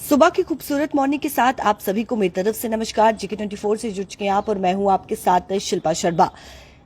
सुबह की खूबसूरत मॉर्निंग के साथ आप सभी को मेरी तरफ से नमस्कार। GK24 से जुड़ चुके हैं आप और मैं हूं आपके साथ शिल्पा शर्मा।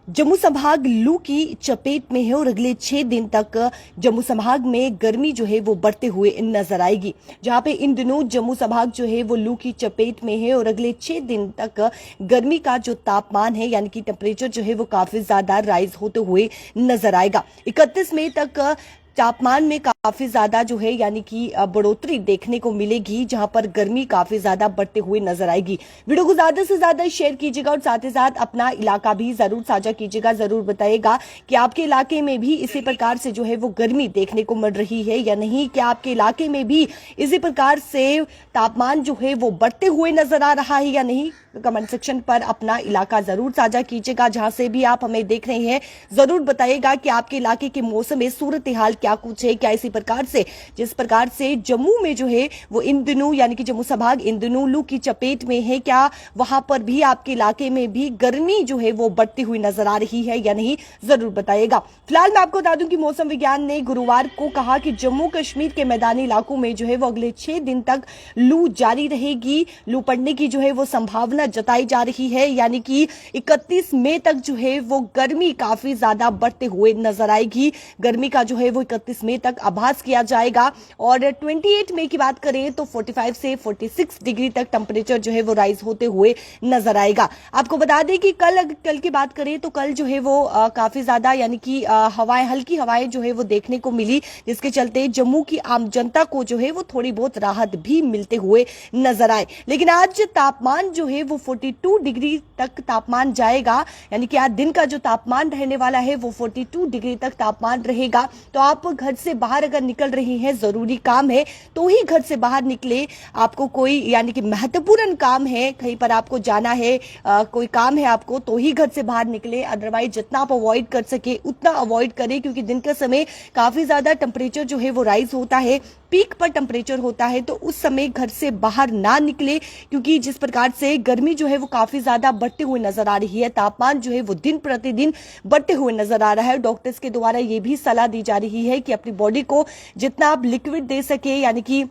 जम्मू संभाग लू की चपेट में है और अगले 6 दिन तक जम्मू संभाग में गर्मी जो है वो बढ़ते हुए नजर आएगी। जहां पे इन दिनों जम्मू संभाग जो है वो लू की चपेट में है और अगले 6 दिन तक गर्मी का जो तापमान है यानी कि टेम्परेचर जो है वो काफी ज्यादा राइज होते हुए नजर आएगा। 31 मई तक तापमान में काफी ज्यादा जो है यानी कि बढ़ोतरी देखने को मिलेगी, जहां पर गर्मी काफी ज्यादा बढ़ते हुए नजर आएगी। वीडियो को ज्यादा से ज्यादा शेयर कीजिएगा और साथ ही साथ अपना इलाका भी जरूर साझा कीजिएगा। जरूर बताइएगा कि आपके इलाके में भी इसी प्रकार से जो है वो गर्मी देखने को मिल रही है या नहीं। क्या आपके इलाके में भी इसी प्रकार से तापमान जो है वो बढ़ते हुए नजर आ रहा है या नहीं। कमेंट सेक्शन पर अपना इलाका जरूर साझा कीजिएगा। जहां से भी आप हमें देख रहे हैं जरूर बताइएगा कि आपके इलाके के मौसम में सूरत हाल क्या कुछ है। क्या इसी प्रकार से जिस प्रकार से जम्मू में जो है वो इन दिनों यानी कि जम्मू संभाग इन दिनों लू की चपेट में है, क्या वहां पर भी आपके इलाके में भी गर्मी जो है वो बढ़ती हुई नजर आ रही है या नहीं, जरूर बताइएगा। फिलहाल मैं आपको बता दूं कि मौसम विज्ञान ने गुरुवार को कहा कि जम्मू कश्मीर के मैदानी इलाकों में जो है वो अगले 6 दिन तक लू जारी रहेगी। लू पड़ने की जो है वो संभावना जताई जा रही है, यानी कि 31 मई तक जो है वो गर्मी काफी ज्यादा बढ़ते हुए नजर आएगी। गर्मी का जो है वो 31 मई तक आभास किया जाएगा और 28 मई की बात करें तो 45 से 46 डिग्री तक टेम्परेचर जो है वो राइज होते हुए नजर आएगा। आपको बता दें कि कल की बात करें तो कल जो है वो काफी ज्यादा यानी कि हवाएं हल्की हवाएं जो है वो देखने को मिली, जिसके चलते जम्मू की आम जनता को जो है वो थोड़ी बहुत राहत भी मिलते हुए नजर आए। लेकिन आज तापमान जो है वो 42 डिग्री तक तापमान जाएगा, यानी कि आज दिन का जो तापमान रहने वाला है वो 42 डिग्री तक तापमान रहेगा। तो आप घर से बाहर अगर निकल रहे हैं, जरूरी काम है तो ही घर से बाहर निकले। आपको कोई यानी कि महत्वपूर्ण काम है, कहीं पर आपको जाना है, कोई काम है आपको, तो ही घर से बाहर निकले। अदरवाइज जितना आप अवॉइड कर सके उतना अवॉइड करें, क्योंकि दिन के समय काफी ज्यादा टेम्परेचर जो है वो राइज होता है, पीक पर टेम्परेचर होता है। तो उस समय घर से बाहर ना निकले, क्योंकि जिस प्रकार से गर्मी जो है वो काफी ज्यादा बढ़ते हुए नजर आ रही है, तापमान जो है वो दिन प्रतिदिन बढ़ते हुए नजर आ रहा है। डॉक्टर्स के द्वारा ये भी सलाह दी जा रही है कि अपनी बॉडी को जितना आप लिक्विड दे सके, यानी कि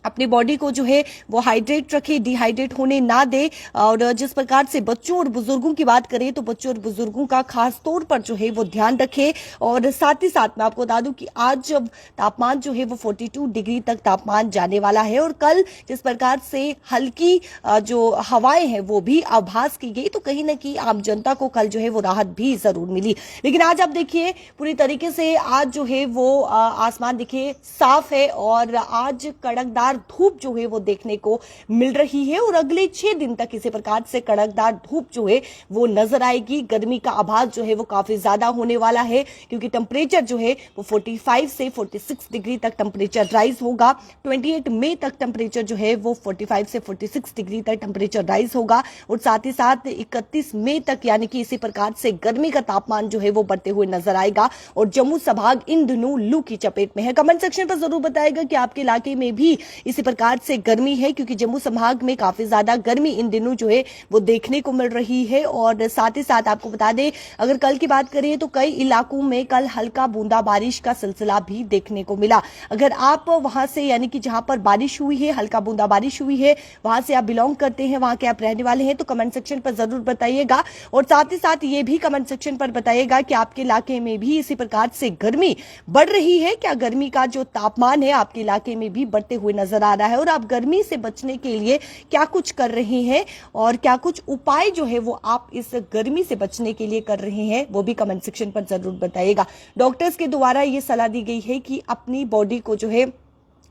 अपनी बॉडी को जो है वो हाइड्रेट रखे, डिहाइड्रेट होने ना दे। और जिस प्रकार से बच्चों और बुजुर्गों की बात करें तो बच्चों और बुजुर्गों का खास तौर पर जो है वो ध्यान रखे। और साथ ही साथ मैं आपको बता दूं कि आज जब तापमान जो है वो 42 डिग्री तक तापमान जाने वाला है और कल जिस प्रकार से हल्की जो हवाएं हैं वो भी आभास की गई, तो कहीं ना कहीं आम जनता को कल जो है वो राहत भी जरूर मिली। लेकिन आज आप देखिए पूरी तरीके से आज जो है वो आसमान देखिए साफ है और आज कड़कदार धूप जो है वो देखने को मिल रही है और अगले 6 दिन तक इसी प्रकार से कड़कदार धूप जो है वो नजर आएगी। गर्मी का आभास जो है वो काफी ज्यादा होने वाला है, क्योंकि टेम्परेचर जो है वो 45 से 46 डिग्री तक टेम्परेचर राइज होगा। 28 मई तक टेम्परेचर जो है वो 45 से 46 डिग्री तक टेम्परेचर राइज होगा और साथ ही साथ 31 मई तक यानी कि इसी प्रकार से गर्मी का तापमान जो है वो बढ़ते हुए नजर आएगा और जम्मू संभाग इन दिनों लू की चपेट में है। कमेंट सेक्शन पर जरूर बताएगा कि आपके इलाके में भी इसी प्रकार से गर्मी है, क्योंकि जम्मू संभाग में काफी ज्यादा गर्मी इन दिनों जो है वो देखने को मिल रही है। और साथ ही साथ आपको बता दें अगर कल की बात करें तो कई इलाकों में कल हल्का बूंदा बारिश का सिलसिला भी देखने को मिला। अगर आप वहां से यानी कि जहां पर बारिश हुई है, हल्का बूंदा बारिश हुई है, वहां से आप बिलोंग करते हैं, वहां के आप रहने वाले हैं, तो कमेंट सेक्शन पर जरूर बताइएगा। और साथ ही साथ ये भी कमेंट सेक्शन पर बताइएगा कि आपके इलाके में भी इसी प्रकार से गर्मी बढ़ रही है। क्या गर्मी का जो तापमान है आपके इलाके में भी बढ़ते हुए नजर आ रहा है और आप गर्मी से बचने के लिए क्या कुछ कर रहे हैं और क्या कुछ उपाय जो है वो आप इस गर्मी से बचने के लिए कर रहे हैं, वो भी कमेंट सेक्शन पर जरूर बताइएगा। डॉक्टर्स के द्वारा ये सलाह दी गई है कि अपनी बॉडी को जो है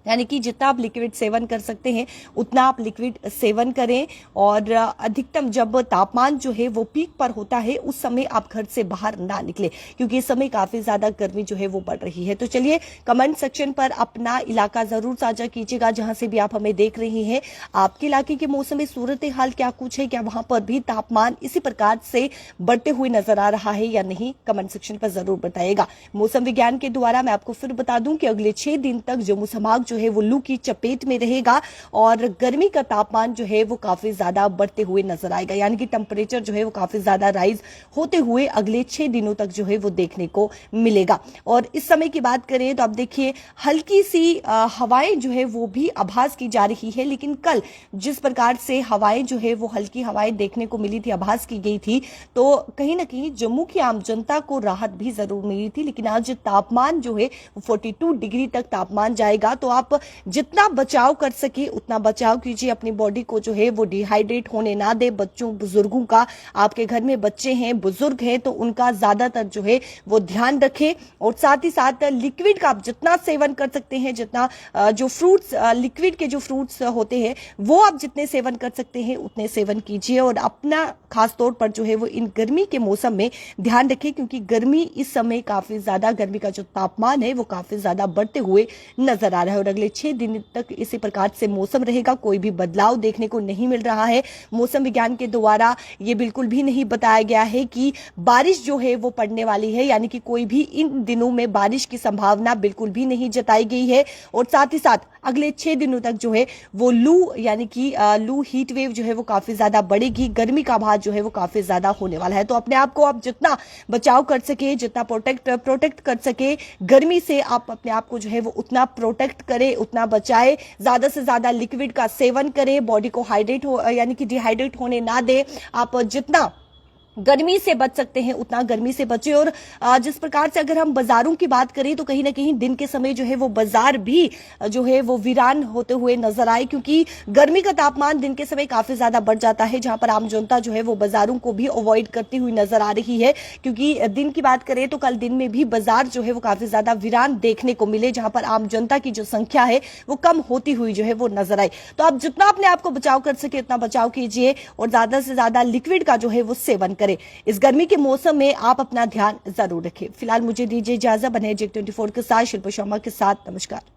यानी कि जितना आप लिक्विड सेवन कर सकते हैं उतना आप लिक्विड सेवन करें और अधिकतम जब तापमान जो है वो पीक पर होता है उस समय आप घर से बाहर ना निकले, क्योंकि इस समय काफी ज्यादा गर्मी जो है वो बढ़ रही है। तो चलिए कमेंट सेक्शन पर अपना इलाका जरूर साझा कीजिएगा, जहां से भी आप हमें देख रहे हैं। आपके इलाके के मौसम में सूरत हाल क्या कुछ है, क्या वहां पर भी तापमान इसी प्रकार से बढ़ते हुए नजर आ रहा है या नहीं, कमेंट सेक्शन पर जरूर बताइएगा। मौसम विज्ञान के द्वारा मैं आपको फिर बता दूं कि अगले 6 दिन तक जम्मू संभाग जो जो है वो लू की चपेट में रहेगा और गर्मी का तापमान जो है वो काफी ज्यादा बढ़ते हुए नजर आएगा, यानी कि टेम्परेचर जो है वो काफी ज्यादा राइज होते हुए अगले 6 दिनों तक जो है वो देखने को मिलेगा। और इस समय की बात करें तो आप देखिए हल्की सी हवाएं जो है वो भी आभास की जा रही है, लेकिन कल जिस प्रकार से हवाएं जो है वो हल्की हवाएं देखने को मिली थी, आभास की गई थी, तो कहीं ना कहीं जम्मू की आम जनता को राहत भी जरूर मिली थी। लेकिन आज तापमान जो है 42 डिग्री तक तापमान जाएगा, तो आप जितना बचाव कर सके उतना बचाव कीजिए, अपनी बॉडी को जो है वो डिहाइड्रेट होने ना दे। बच्चों बुजुर्गों का, आपके घर में बच्चे हैं, बुजुर्ग हैं, तो उनका ज्यादातर जो है वो ध्यान रखें। और साथ ही साथ लिक्विड का आप जितना सेवन कर सकते हैं, जितना जो फ्रूट्स, लिक्विड के जो फ्रूट्स होते हैं वो आप जितने सेवन कर सकते हैं उतने सेवन कीजिए। और अपना खासतौर पर जो है वो इन गर्मी के मौसम में ध्यान रखें, क्योंकि गर्मी इस समय काफी ज्यादा, गर्मी का जो तापमान है वो काफी ज्यादा बढ़ते हुए नजर आ रहा है। और अगले 6 दिन तक इसी प्रकार से मौसम रहेगा, कोई भी बदलाव देखने को नहीं मिल रहा है। मौसम विज्ञान के द्वारा ये बिल्कुल भी नहीं बताया गया है कि बारिश जो है वो पड़ने वाली है, यानी कि कोई भी इन दिनों में बारिश की संभावना बिल्कुल भी नहीं जताई गई है। और साथ ही साथ अगले 6 दिनों तक जो है वो लू, यानी कि लू हीट वेव जो है वो काफी ज्यादा बढ़ेगी, गर्मी का भार जो है वो काफी ज्यादा होने वाला है। तो अपने आप को आप जितना बचाव कर सके, जितना प्रोटेक्ट कर सके गर्मी से, आप अपने आप को जो है वो उतना प्रोटेक्ट करें, उतना बचाए। ज्यादा से ज्यादा लिक्विड का सेवन करें, बॉडी को हाइड्रेट हो, यानी कि डिहाइड्रेट होने ना दे। आप जितना गर्मी से बच सकते हैं उतना गर्मी से बचे। और जिस प्रकार से अगर हम बाजारों की बात करें तो कहीं ना कहीं दिन के समय जो है वो बाजार भी जो है वो वीरान होते हुए नजर आए, क्योंकि गर्मी का तापमान दिन के समय काफी ज्यादा बढ़ जाता है, जहां पर आम जनता जो है वो बाजारों को भी अवॉइड करती हुई नजर आ रही है। क्योंकि दिन की बात करें तो कल दिन में भी बाजार जो है वो काफी ज्यादा वीरान देखने को मिले, जहां पर आम जनता की जो संख्या है वो कम होती हुई जो है वो नजर आई। तो आप जितना अपने आप को बचाव कर सके उतना बचाव कीजिए और ज्यादा से ज्यादा लिक्विड का जो है वो सेवन करें। इस गर्मी के मौसम में आप अपना ध्यान जरूर रखें। फिलहाल मुझे दीजिए इजाजत, बने J24 के साथ शिल्पा शर्मा के साथ। नमस्कार।